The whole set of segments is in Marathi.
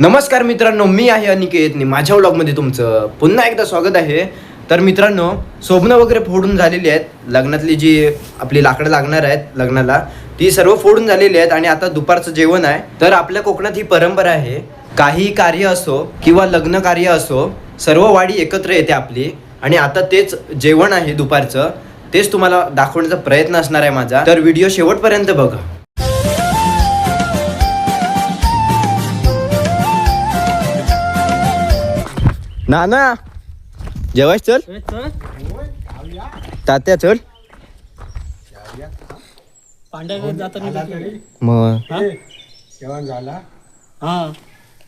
नमस्कार मित्रांनो, मी आहे अनिकेत आणि माझ्या व्लॉगमध्ये तुमचं पुन्हा एकदा स्वागत आहे. तर मित्रांनो, स्वप्न वगैरे फोडून झालेली आहेत. लग्नातली जी आपली लाकडं लागणार आहेत लग्नाला, ती सर्व फोडून झालेली आहेत आणि आता दुपारचं जेवण आहे. तर आपल्या कोकणात ही परंपरा आहे, काही कार्य असो किंवा लग्न कार्य असो, सर्व वाडी एकत्र येते आपली. आणि आता तेच जेवण आहे दुपारचं, तेच तुम्हाला दाखवण्याचा प्रयत्न असणार आहे माझा. तर व्हिडिओ शेवटपर्यंत बघा. नाना जेवायच चल. तात्या चल. मग जेवण झाला. हा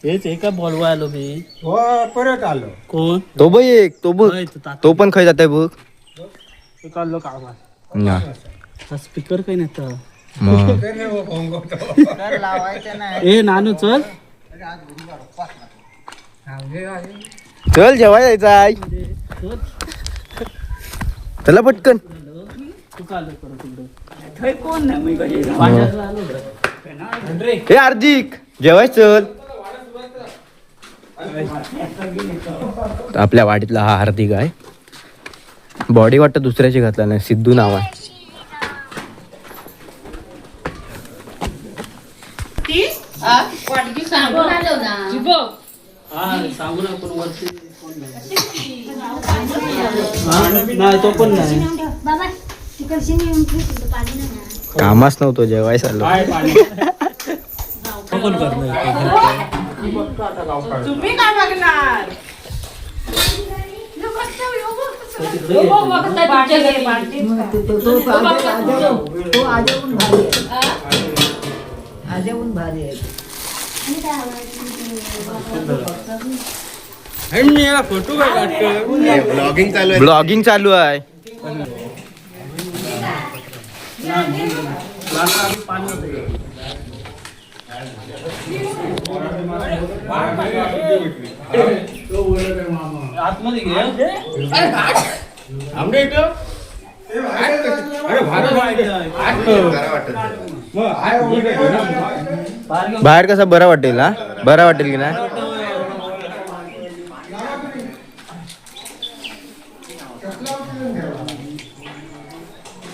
हेच एका बोलवा आलो मी. हो परत आलो. कोण तो बघ एक तो बघ, तो पण खाय जात आहे बघ. चाललो कामात. ना स्पीकर काही नाही तर. मग ए नानू चल. चल जेवाय जायचं आहे. चला पटकन. तू चाललो परत तिकडे. कोण नाही मी कधी पाण्याला आलो रे. हे हार्दिक जेवाय चल. आपल्या वाडीतला हा हार्दिक आहे. बॉडी वाटतं दुसऱ्याची घातला नाही, सिद्धू नाव आहे. सांगू ना पण वरती नाही तो पण नाही. कामाच नव्हतं, जेवाय चाललो. पण करणार तुम्ही काय बघणार फोटो काय ब्लॉगिंग चालू आहे. आतमध्ये घे. बाहेर कसा बरा वाटेल ना, बरा वाटेल की ना.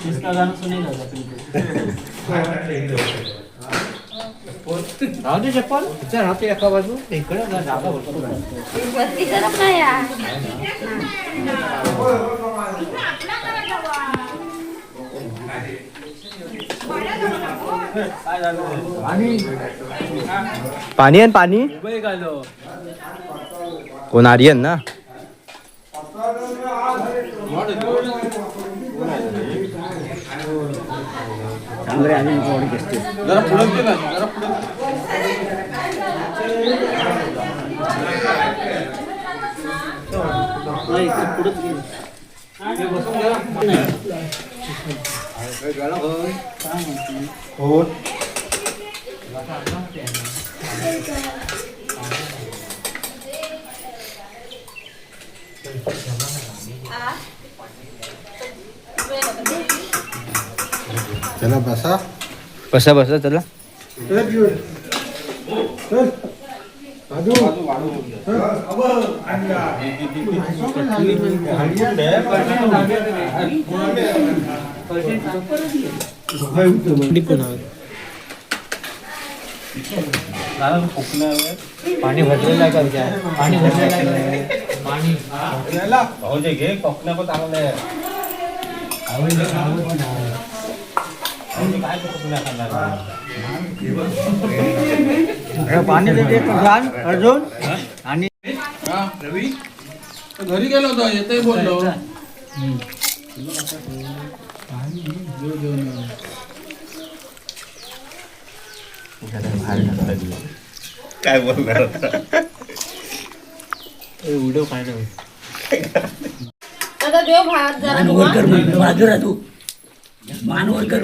इसका गाना सुनेगा राहू चप्पल राहते एका बाजू इकडे जागा भरपूर पाणी आहे पाणी. कोण आर्यन ना. चला बसा. बसा बसा चला. पाणी भरलेलं आहे का? पाणी भरलेलं आहे. पाणी भाऊ जे घे कोकणा पण चांगलं आहे. काय कोकणा खाणार पाणी देते अर्जुन. आणि रवी घरी गेलो होतो, येतोय बोललो. काय बोलणार होता. व्हिडिओ पाहिजे. आता देव भात जरा बाजूला तू मानवर कर.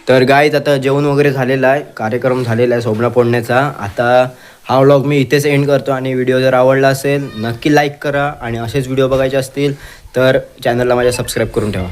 तर गाईज आता जेवण वगैरे झालेलं आहे, कार्यक्रम झालेला आहे सोबणा फोडण्याचा. आता हा व्लॉग मी इथेच एंड करतो आणि व्हिडिओ जर आवडला असेल नक्की लाईक करा आणि असेच व्हिडिओ बघायचे असतील तर चॅनलला माझ्या सबस्क्राईब करून ठेवा.